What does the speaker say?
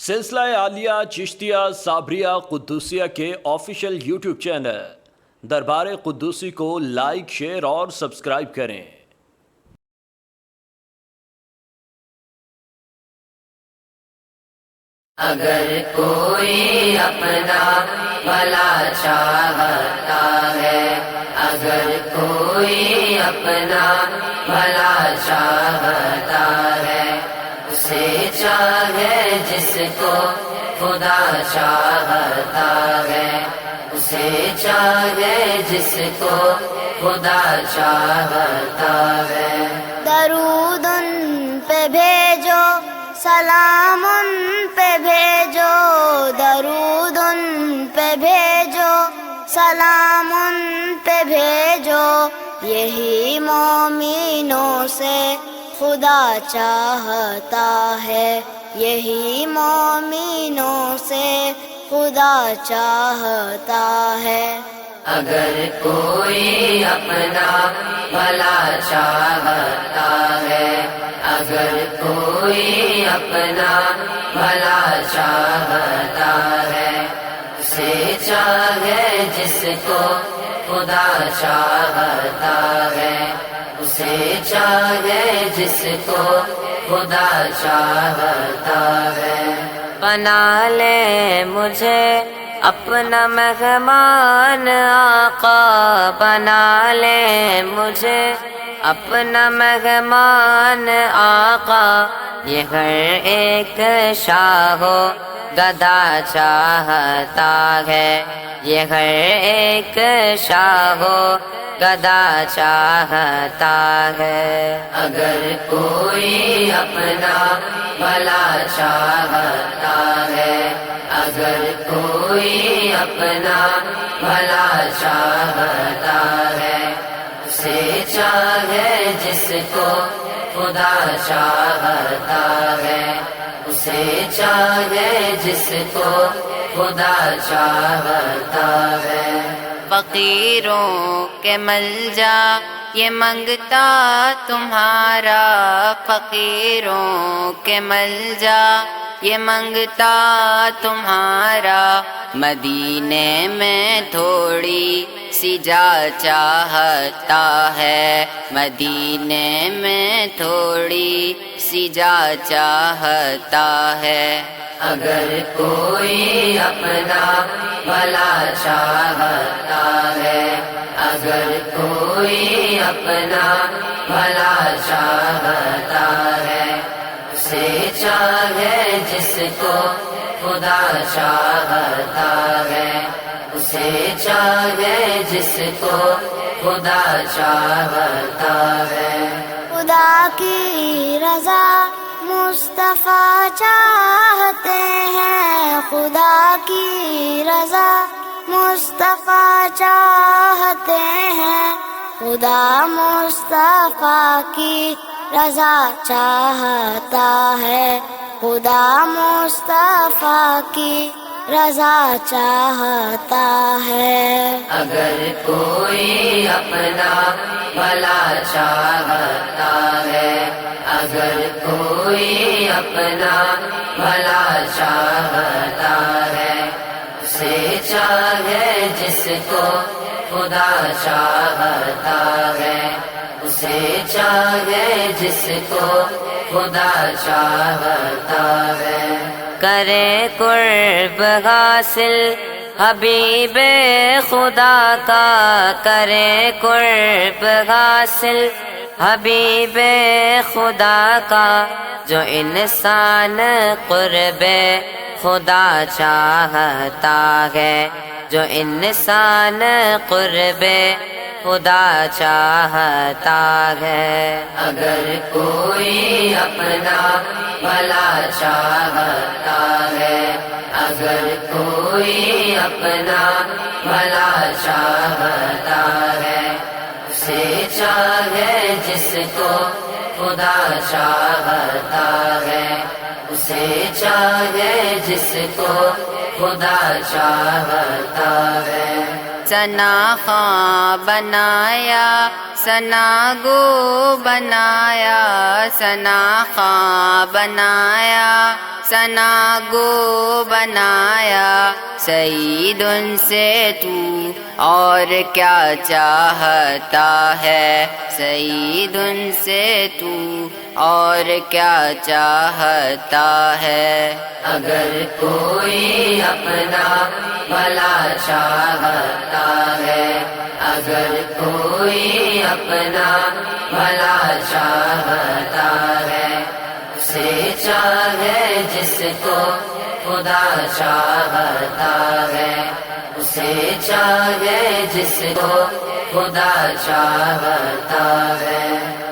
سلسلہ عالیہ چشتیہ صابریہ قدوسیہ کے official YouTube channel دربار قدوسی کو لائک، شیئر اور سبسکرائب کریں۔ اگر کوئی اپنا بھلا چاہتا ہے، اگر کوئی اپنا بھلا چاہتا ہے، اسے چاہے جس کو خدا چاہتا ہے، اسے چاہے جس کو خدا چاہتا ہے۔ درود ان پہ بھیجو، سلام ان پہ بھیجو، درود ان پہ بھیجو، سلام ان پہ بھیجو، یہی مومنوں سے خدا چاہتا ہے، یہی مومنوں سے خدا چاہتا ہے۔ اگر کوئی اپنا بھلا چاہتا ہے، اگر کوئی اپنا بھلا چاہتا ہے، اسے چاہے جس کو خدا چاہتا ہے، اسے چاہے جس کو خدا چاہتا ہے۔ بنا لے مجھے اپنا مہمان آقا، بنا لے مجھے اپنا مہمان آقا، یہ ہر ایک شاہ و گدا چاہتا ہے، یہ ہر ایک شاہ و گدا چاہتا ہے۔ اگر کوئی اپنا بھلا چاہتا ہے، اگر کوئی اپنا بھلا چاہتا ہے، اسے چاہے جس کو خدا چاہتا ہے، اسے چاہے جس کو خدا چاہتا ہے۔ فقیروں کے ملجا یہ منگتا تمہارا، فقیروں کے ملجا یہ منگتا تمہارا، مدینے میں تھوڑی سی جا چاہتا ہے، مدینے میں تھوڑی سی جا چاہتا ہے۔ اگر کوئی اپنا بھلا چاہتا ہے، اگر کوئی اپنا بھلا چاہتا ہے، اسے چاہے جس کو خدا چاہتا ہے، اسے چاہے جس کو خدا چاہتا ہے۔ خدا کی رضا مصطفیٰ چاہتے ہیں، خدا کی رضا مصطفیٰ چاہتے ہیں، خدا مصطفیٰ کی رضا چاہتا ہے، خدا مصطفیٰ کی رضا چاہتا ہے۔ اگر کوئی اپنا بھلا چاہتا ہے، اگر کوئی اپنا بھلا چاہتا ہے، اسے چاہے جس کو خدا چاہتا ہے، اسے چاہے جس کو خدا چاہتا ہے۔ کرے قرب حاصل حبیب خدا کا، کرے قرب حاصل حبیب خدا کا، جو انسان قرب خدا چاہتا ہے، جو انسان قرب خدا چاہتا ہے۔ اگر کوئی اپنا بھلا چاہتا ہے، اگر کوئی اپنا بھلا چاہتا ہے، اسے چاہے جس کو خدا چاہتا ہے، اسے چاہے جس کو خدا چاہتا ہے۔ ثنا خواں بنایا، ثنا گو بنایا، ثنا خواں بنایا، ثنا گو بنایا سعید ان سے تو اور کیا چاہتا ہے سعید ان سے تو اور کیا چاہتا ہے اگر کوئی اپنا بھلا چاہتا ہے اگر کوئی اپنا بھلا چاہتا ہے اسے چاہے جس کو خدا چاہتا ہے اسے چاہے جس کو خدا چاہتا ہے